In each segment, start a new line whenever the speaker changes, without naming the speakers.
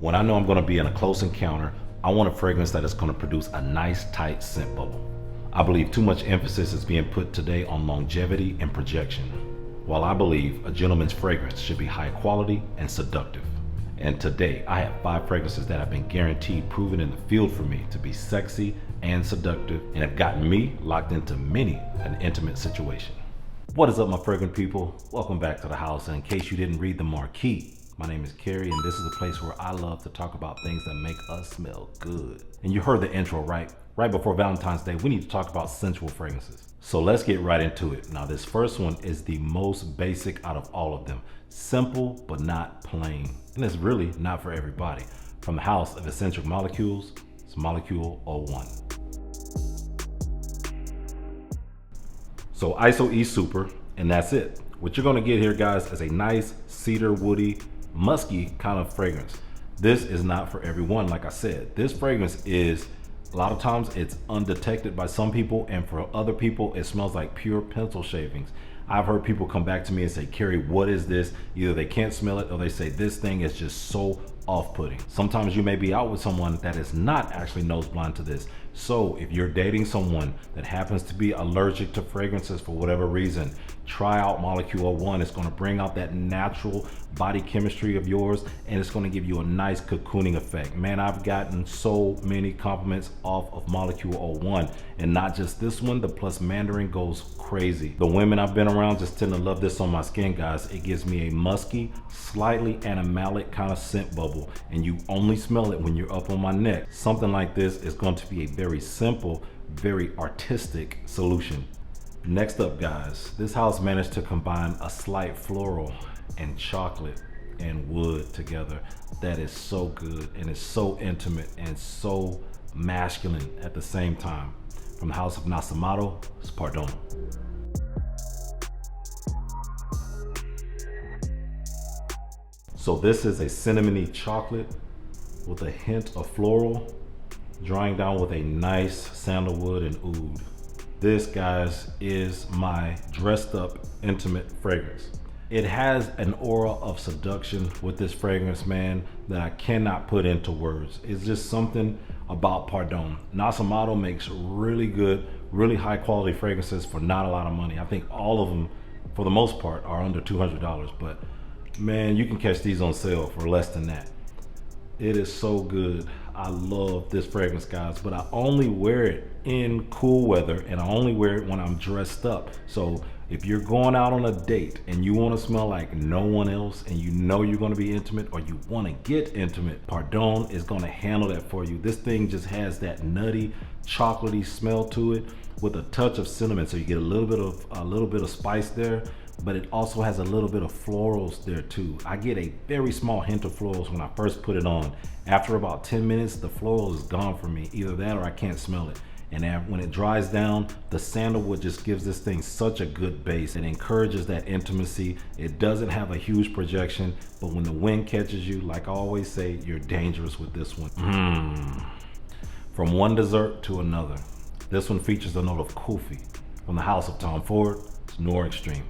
When I know I'm going to be in a close encounter, I want a fragrance that is going to produce a nice tight scent bubble. I believe too much emphasis is being put today on longevity and projection, while I believe a gentleman's fragrance should be high quality and seductive. And today I have 5 fragrances that have been guaranteed proven in the field for me to be sexy and seductive and have gotten me locked into many an intimate situation. What is up, my fragrant people? Welcome back to the house. And in case you didn't read the marquee, my name is Kerry, and this is a place where I love to talk about things that make us smell good. And you heard the intro, right? Right before Valentine's Day, we need to talk about sensual fragrances. So let's get right into it. Now, this first one is the most basic out of all of them. Simple, but not plain. And it's really not for everybody. From the house of eccentric molecules, it's Molecule 01. So ISO E Super, and that's it. What you're gonna get here, guys, is a nice cedar, woody, musky kind of fragrance. This is not for everyone. Like I said, this fragrance is, a lot of times it's undetected by some people, and for other people it smells like pure pencil shavings. I've heard people come back to me and say, Kerry, what is this? Either they can't smell it or they say this thing is just so off-putting. Sometimes you may be out with someone that is not actually nose blind to this. So if you're dating someone that happens to be allergic to fragrances for whatever reason, try out Molecule 01. It's going to bring out that natural body chemistry of yours, and it's going to give you a nice cocooning effect. Man, I've gotten so many compliments off of Molecule 01, and not just this one. The Plus Mandarin goes crazy. The women I've been around just tend to love this on my skin, guys. It gives me a musky, slightly animalic kind of scent bubble, and you only smell it when you're up on my neck. Something like this is going to be a very simple, very artistic solution. Next up, guys, this house managed to combine a slight floral and chocolate and wood together. That is so good, and it's so intimate and so masculine at the same time. From the house of Nasamato, it's Pardon. So this is a cinnamony chocolate with a hint of floral, drying down with a nice sandalwood and oud. This, guys, is my dressed up intimate fragrance. It has an aura of seduction with this fragrance, man, that I cannot put into words. It's just something about Pardon. Nasamato makes really good, really high quality fragrances for not a lot of money. I think all of them, for the most part, are under $200, but man, you can catch these on sale for less than that. It is so good. I love this fragrance, guys, but I only wear it in cool weather, and I only wear it when I'm dressed up. So if you're going out on a date and you want to smell like no one else, and you know you're going to be intimate, or you want to get intimate, Pardon is going to handle that for you. This thing just has that nutty, chocolatey smell to it with a touch of cinnamon, so you get a little bit of spice there, but it also has a little bit of florals there too. I get a very small hint of florals when I first put it on. After about 10 minutes, the floral is gone for me. Either that or I can't smell it. And when it dries down, the sandalwood just gives this thing such a good base. It encourages that intimacy. It doesn't have a huge projection, but when the wind catches you, like I always say, you're dangerous with this one. From one dessert to another. This one features a note of coffee. From the house of Tom Ford, it's Noir Extreme.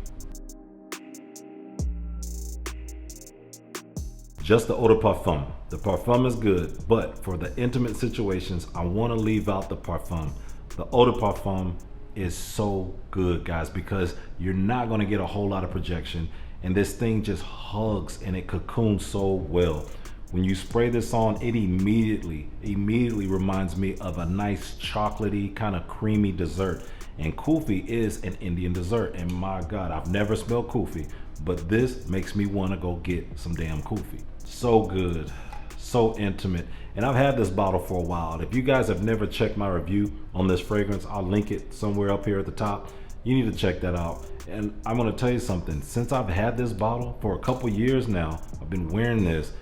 Just the eau de parfum. The parfum is good, but for the intimate situations, I want to leave out the parfum. The eau de parfum is so good, guys, because you're not going to get a whole lot of projection, and this thing just hugs and it cocoons so well. When you spray this on, it immediately reminds me of a nice chocolatey kind of creamy dessert. And kulfi is an Indian dessert, and my God, I've never smelled kulfi, but this makes me want to go get some damn kulfi. So good, so intimate, and I've had this bottle for a while. If you guys have never checked my review on this fragrance, I'll link it somewhere up here at the top. You need to check that out. And I'm going to tell you something. Since I've had this bottle for a couple years now, I've been wearing this,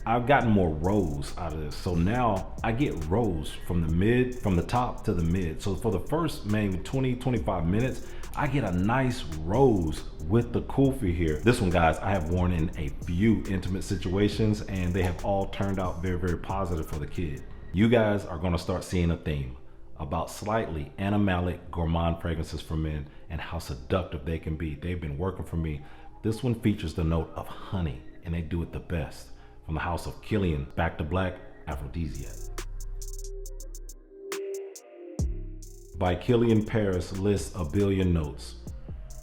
I've gotten more rose out of this. So now I get rose from the top to the mid. So for the first maybe 20-25 minutes, I get a nice rose with the kulfi here. This one, guys, I have worn in a few intimate situations, and they have all turned out very, very positive for the kid. You guys are gonna start seeing a theme about slightly animalic gourmand fragrances for men and how seductive they can be. They've been working for me. This one features the note of honey, and they do it the best. from the house of Killian, Back to Black Aphrodisiac. By Killian Paris lists a billion notes.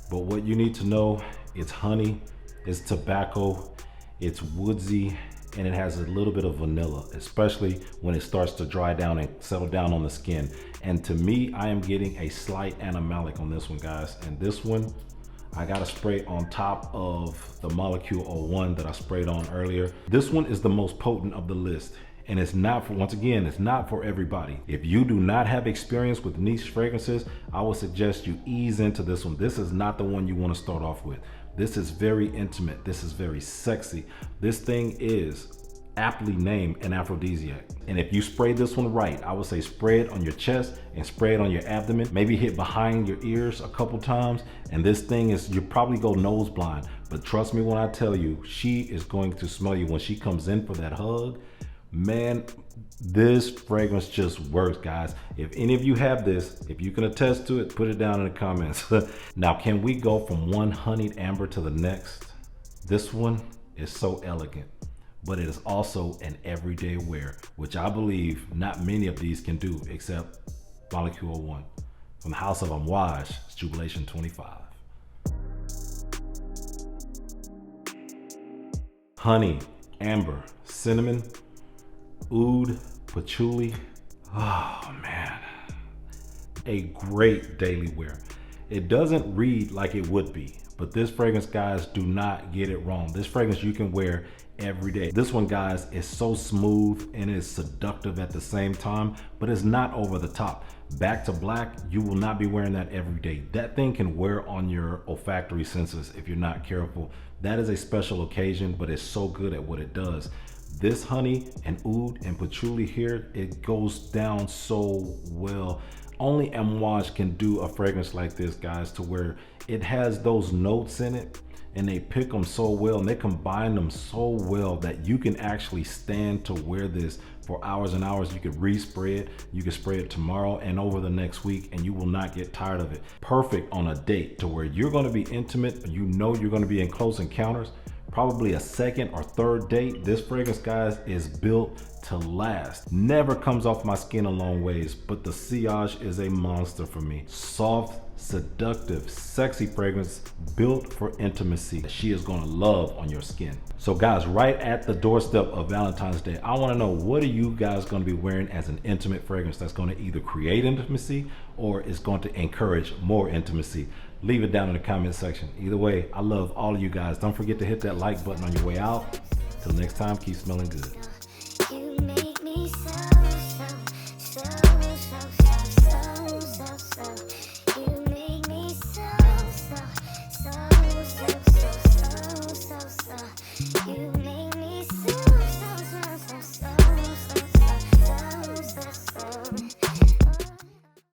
But what you need to know, it's honey, it's tobacco, it's woodsy, and it has a little bit of vanilla, especially when it starts to dry down and settle down on the skin. And to me, I am getting a slight animalic on this one, guys. And this one, I got to spray on top of the Molecule 01 that I sprayed on earlier. This one is the most potent of the list. And it's not for, once again, it's not for everybody. If you do not have experience with niche fragrances, I would suggest you ease into this one. This is not the one you want to start off with. This is very intimate. This is very sexy. This thing is aptly named an aphrodisiac. And if you spray this one right, I would say spray it on your chest and spray it on your abdomen. Maybe hit behind your ears a couple times. And this thing is, you probably go nose blind. But trust me when I tell you, she is going to smell you when she comes in for that hug. Man, this fragrance just works, guys. If any of you have this, if you can attest to it, put it down in the comments. Now, can we go from one honeyed amber to the next? This one is so elegant, but it is also an everyday wear, which I believe not many of these can do except Molecule 01. From the house of Amouage, it's Jubilation 25. Honey, amber, cinnamon, oud, patchouli. Oh man, a great daily wear. It doesn't read like it would be, but this fragrance, guys, do not get it wrong. This fragrance you can wear every day. This one, guys, is so smooth and is seductive at the same time, but it's not over the top. Back to Black, you will not be wearing that every day. That thing can wear on your olfactory senses if you're not careful. That is a special occasion, but it's so good at what it does. This honey and oud and patchouli here, it goes down so well. Only Amouage can do a fragrance like this, guys, to where it has those notes in it and they pick them so well and they combine them so well that you can actually stand to wear this for hours and hours. You could respray it, you can spray it tomorrow and over the next week, and you will not get tired of it. Perfect on a date to where you're going to be intimate, you know you're going to be in close encounters, probably a second or third date. This fragrance, guys, is built to last. Never comes off my skin a long ways, but the sillage is a monster for me. Soft, seductive, sexy fragrance built for intimacy. She is gonna love on your skin. So guys, right at the doorstep of Valentine's Day, I wanna know, what are you guys gonna be wearing as an intimate fragrance that's gonna either create intimacy or is going to encourage more intimacy? Leave it down in the comment section. Either way, I love all of you guys. Don't forget to hit that like button on your way out. Till next time, keep smelling good.